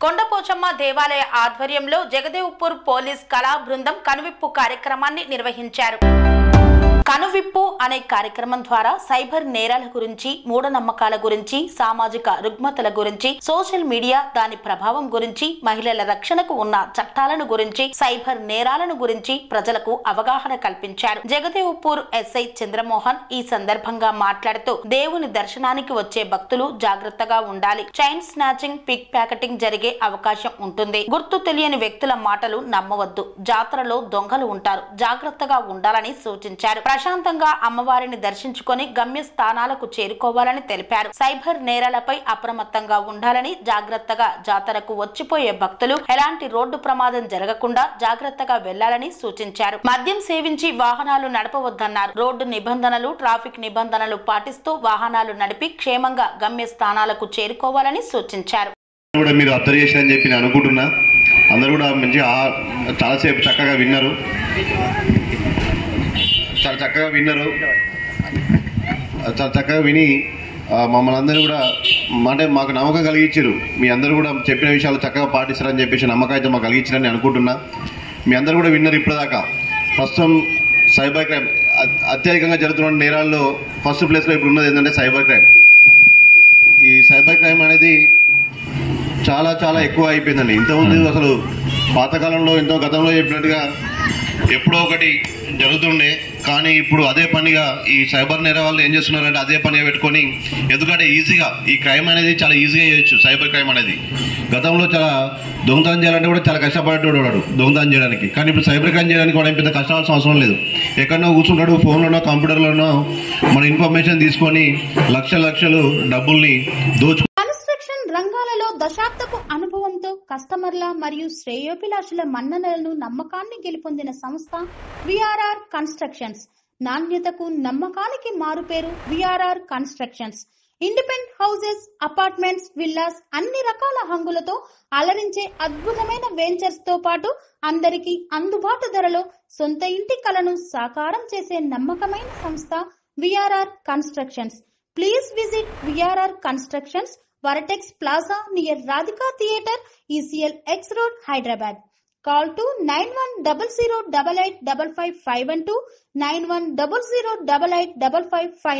కొండపోచమ్మ దేవాలయ ఆధ్వర్యంలో జగదేవ్పూర్ పోలీస్ కళా బృందం కనువిప్పు కార్యక్రమాన్ని నిర్వహించారు. కనువిప్పు అనే కార్యక్రమం ద్వారా సైబర్ నేరాల గురించి, మూఢనమ్మకాల గురించి, సామాజిక రుగ్మతల గురించి, సోషల్ మీడియా దాని ప్రభావం గురించి, మహిళల రక్షణకు ఉన్న చట్టాలను గురించి, సైబర్ నేరాలను గురించి ప్రజలకు అవగాహన కల్పించారు. జగదేవ్పూర్ ఎస్ఐ చంద్రమోహన్ ఈ సందర్భంగా మాట్లాడుతూ దేవుని దర్శనానికి వచ్చే భక్తులు జాగ్రత్తగా ఉండాలి. చైన్ స్నాచింగ్, పిక్ ప్యాకెటింగ్ జరిగే అవకాశం ఉంటుంది. గుర్తు తెలియని వ్యక్తుల మాటలు నమ్మవద్దు. జాతరలో దొంగలు ఉంటారు. జాగ్రత్తగా ఉండాలని సూచించారు. ప్రశాంతంగా అమ్మవారిని దర్శించుకొని గమ్య స్థానాలకు చేరుకోవాలని తెలిపారు. సైబర్ నేరాలపై అప్రమత్తంగా ఉండాలని, జాగ్రత్తగా జాతరకు వచ్చిపోయే భక్తులు ఎలాంటి రోడ్డు ప్రమాదం జరగకుండా జాగ్రత్తగా వెళ్లాలని సూచించారు. మద్యం సేవించి వాహనాలు నడపవద్దన్నారు. రోడ్డు నిబంధనలు, ట్రాఫిక్ నిబంధనలు పాటిస్తూ వాహనాలు నడిపి క్షేమంగా గమ్య స్థానాలకు చేరుకోవాలని సూచించారు. మీరు అర్థం చేశారని చెప్పి నేను అనుకుంటున్నా. అందరూ కూడా మంచిగా చాలాసేపు చక్కగా విన్నారు. చాలా చక్కగా విని మమ్మల్ని అందరూ కూడా అంటే మాకు నమ్మకం కలిగించారు. మీ అందరూ కూడా చెప్పిన విషయాలు చక్కగా పాటిస్తారని చెప్పేసి నమ్మకం అయితే మాకు కలిగించారని అనుకుంటున్నా. మీ అందరూ కూడా విన్నారు ఇప్పటిదాకా. ప్రస్తుతం సైబర్ క్రైమ్ అత్యధికంగా జరుగుతున్న నేరాల్లో ఫస్ట్ ప్లేస్లో ఇప్పుడు ఉన్నది ఏంటంటే సైబర్ క్రైమ్. ఈ సైబర్ క్రైమ్ అనేది చాలా చాలా ఎక్కువ అయిపోయిందండి. ఇంతకుముందు అసలు పాతకాలంలో గతంలో చెప్పినట్టుగా ఎప్పుడో ఒకటి జరుగుతుండే, కానీ ఇప్పుడు అదే పనిగా ఈ సైబర్ నేర వాళ్ళు ఏం చేస్తున్నారంటే అదే పనిగా పెట్టుకొని, ఎందుకంటే ఈజీగా ఈ క్రైమ్ అనేది చాలా ఈజీగా చేయొచ్చు. సైబర్ క్రైమ్ అనేది గతంలో చాలా దొంగతనం చేయాలంటే కూడా చాలా కష్టపడేటోడు వాడు దొంగతనం చేయడానికి. కానీ ఇప్పుడు సైబర్ క్రైమ్ చేయడానికి వాడు పెద్ద కష్టాల్సిన అవసరం లేదు. ఎక్కడో కూర్చుంటాడు, ఫోన్లోనో కంప్యూటర్లోనో మన ఇన్ఫర్మేషన్ తీసుకొని లక్షలు డబ్బుల్ని రంగాలలో దశాబ్దపు అనుభవంతో కస్టమర్ల మరియు శ్రేయోభిలాషుల మన్ననలను, నమ్మకాన్ని గెలుపొందిన సంస్థ విఆర్ఆర్ కన్స్ట్రక్షన్స్. నాణ్యతకు, నమ్మకానికి మారుపేరు VRR constructions. Independent houses, apartments, villas అన్ని రకాల హంగులతో అలరించే అద్భుతమైన వెంచర్స్ తో పాటు అందరికీ అందుబాటు ధరలో సొంత ఇంటి కలను సాకారం చేసే నమ్మకమైన సంస్థ VRR constructions. Please visit VRR constructions, Varatex Plaza near Radhika Theatre, ECL X Road, Hyderabad. Call to 910088555512, 9100885555.